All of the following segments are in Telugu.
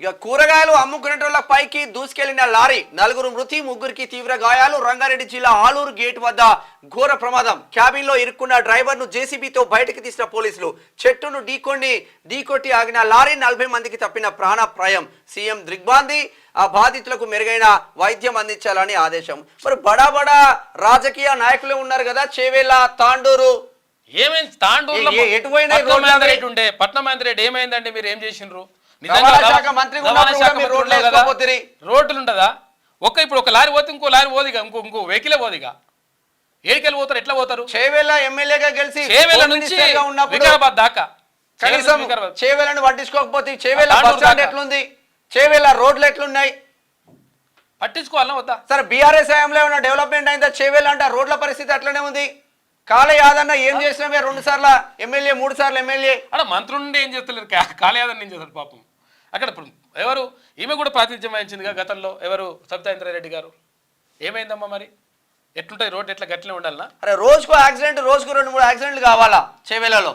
ఇక కూరగాయలు అమ్ముకునేటోళ్ల పైకి దూసుకెళ్లిన లారీ, నలుగురు మృతి, ముగ్గురికి తీవ్ర గాయాలు. రంగారెడ్డి జిల్లా ఆలూరు గేట్ వద్ద ఘోర ప్రమాదం. క్యాబిన్ లో ఇరుక్కున్న డ్రైవర్ ను జేసీబీతో బయటకు తీసిన పోలీసులు. చెట్టును ఢీకొట్టి ఆగిన లారీ 40 మందికి తప్పిన ప్రాణాపాయం. సీఎం దిగ్బాంధి ఆ బాధితులకు మెరుగైన వైద్యం అందించాలని ఆదేశం. మరి బడా రాజకీయ నాయకులు ఉన్నారు కదా, చేవేళ్ళ, తాండూరు. ఏమైంది తాండూరులో? పట్నం రెడ్డి ఏమైందండి? మీరు ఏం చేసిండ్రు? రోడ్లు ఉండదా? ఇప్పుడు ఒక లారీ పోతే ఇంకో లారీ పోదిగా, ఇంకో వెహికలే పోదిగా. ఏడికెళ్ళి పోతారు? ఎట్లా పోతారు? చేవేళ్ళ ఎమ్మెల్యేగా గెలిచి చేవేళ్ళ నుంచి వికారాబాద్ దాకా కనీసం చేవేళ్ళను పట్టించుకోకపోతే చేవేళ్ళ బస్ స్టాండ్ ఎట్లుంది, చేవేళ్ళ రోడ్లు ఎట్లున్నాయి పట్టించుకోవాలా వద్దా? సరే బీఆర్ఎస్ హయాంలో ఏమైనా డెవలప్మెంట్ అయిందా? చేవేళ్ళ అంటే రోడ్ల పరిస్థితి అట్లనే ఉంది. కాళ యాదన్న ఏం చేసినా 2 సార్లు ఎమ్మెల్యే, 3 సార్లు ఎమ్మెల్యే. అలా మంత్రులు నుండి ఏం చేస్తలేరు. కాళ యాదన్న ఏం చేస్తారు పాపం? అక్కడ ఎవరు ఈమె కూడా ప్రాతినిధ్యం వహించిందిగా గతంలో, ఎవరు సబితా ఇంద్రారెడ్డి గారు. ఏమైందమ్మా మరి? ఎట్లుంటాయి రోడ్డు? ఎట్లా గట్లనే ఉండాలనా? అరే రోజుకు యాక్సిడెంట్, రోజుకు 2-3 యాక్సిడెంట్లు కావాలా చేవేళ్ళలో?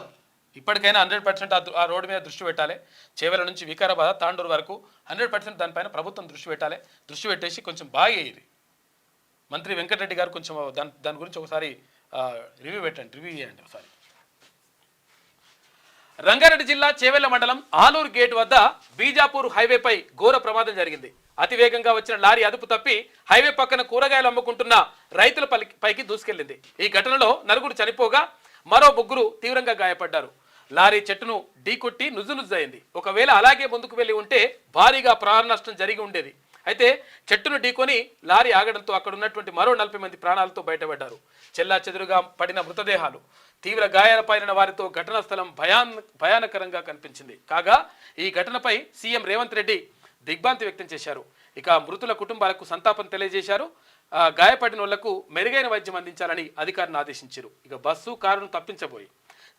ఇప్పటికైనా 100% ఆ రోడ్డు మీద దృష్టి పెట్టాలి. చేవేళ్ళ నుంచి వికారాబాద్, తాండూరు వరకు 100% దానిపైన ప్రభుత్వం దృష్టి పెట్టాలి. దృష్టి పెట్టేసి కొంచెం బాగా అయ్యేది. మంత్రి వెంకటరెడ్డి గారు కొంచెం దాని గురించి ఒకసారి రివ్యూ చేయండి ఒకసారి. రంగారెడ్డి జిల్లా చేవెళ్ల మండలం ఆలూరు గేట్ వద్ద బీజాపూర్ హైవేపై ఘోర ప్రమాదం జరిగింది. అతివేగంగా వచ్చిన లారీ అదుపు తప్పి హైవే పక్కన కూరగాయలు అమ్ముకుంటున్న రైతుల పైకి దూసుకెళ్లింది. ఈ ఘటనలో 9 చనిపోగా మరో 3 తీవ్రంగా గాయపడ్డారు. లారీ చెట్టును ఢీకొట్టి నుజ్జునుజ్జయింది. ఒకవేళ అలాగే ముందుకు వెళ్లి ఉంటే భారీగా ప్రాణ నష్టం జరిగి ఉండేది. అయితే చెట్టును ఢీకొని లారీ ఆగడంతో అక్కడ ఉన్నటువంటి మరో 40 మంది ప్రాణాలతో బయటపడ్డారు. చెల్లాచెదురుగా పడిన మృతదేహాలు, తీవ్ర గాయాలపైన వారితో ఘటనా స్థలం భయానకరంగా కనిపించింది. కాగా ఈ ఘటనపై సీఎం రేవంత్ రెడ్డి దిగ్భ్రాంతి వ్యక్తం చేశారు. ఇక మృతుల కుటుంబాలకు సంతాపం తెలియజేశారు. గాయపడిన వాళ్లకు మెరుగైన వైద్యం అందించాలని అధికారులను ఆదేశించారు. ఇక బస్సు కారును తప్పించబోయి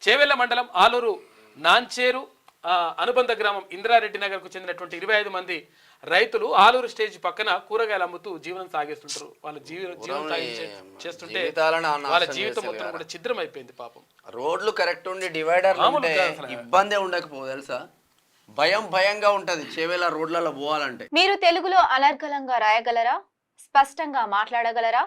చేవెళ్ల మండలం ఆలూరు నాంచేరు అనుబంధ గ్రామం ఇంద్రారెడ్డి నగర్ కు చెందినటువంటి 25 మంది రైతులు ఆలూరు స్టేజ్ పక్కన కూరగాయలు అమ్ముతూ జీవనం సాగిస్తుంటారు. వాళ్ళ జీవనం చేస్తుంటే వాళ్ళ జీవితం మొత్తం కూడా ఛిద్రం అయిపోయింది పాపం. రోడ్లు కరెక్ట్ ఉండి డివైడర్ ఇబ్బంది ఉండకపో తెలుసా? భయంగా ఉంటది చేవేళ్ళ రోడ్లలో పోవాలంటే. మీరు తెలుగులో అనర్గళంగా రాయగలరా? స్పష్టంగా మాట్లాడగలరా?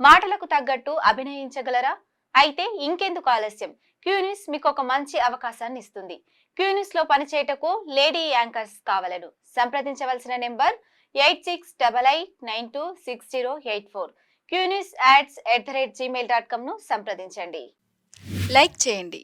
మాటలకు తగ్గట్టు అభినయించగలరా? అయితే ఇంకెందుకు ఆలస్యం? క్యూన్యూస్ మీకు ఒక మంచి అవకాశాన్ని ఇస్తుంది. క్యూన్యూస్ లో పనిచేయటకు లేడీ యాంకర్స్ కావాలను సంప్రదించవలసిన నెంబర్ 8688926084. QNewsAds@gmail.com ను సంప్రదించండి. లైక్ చేయండి.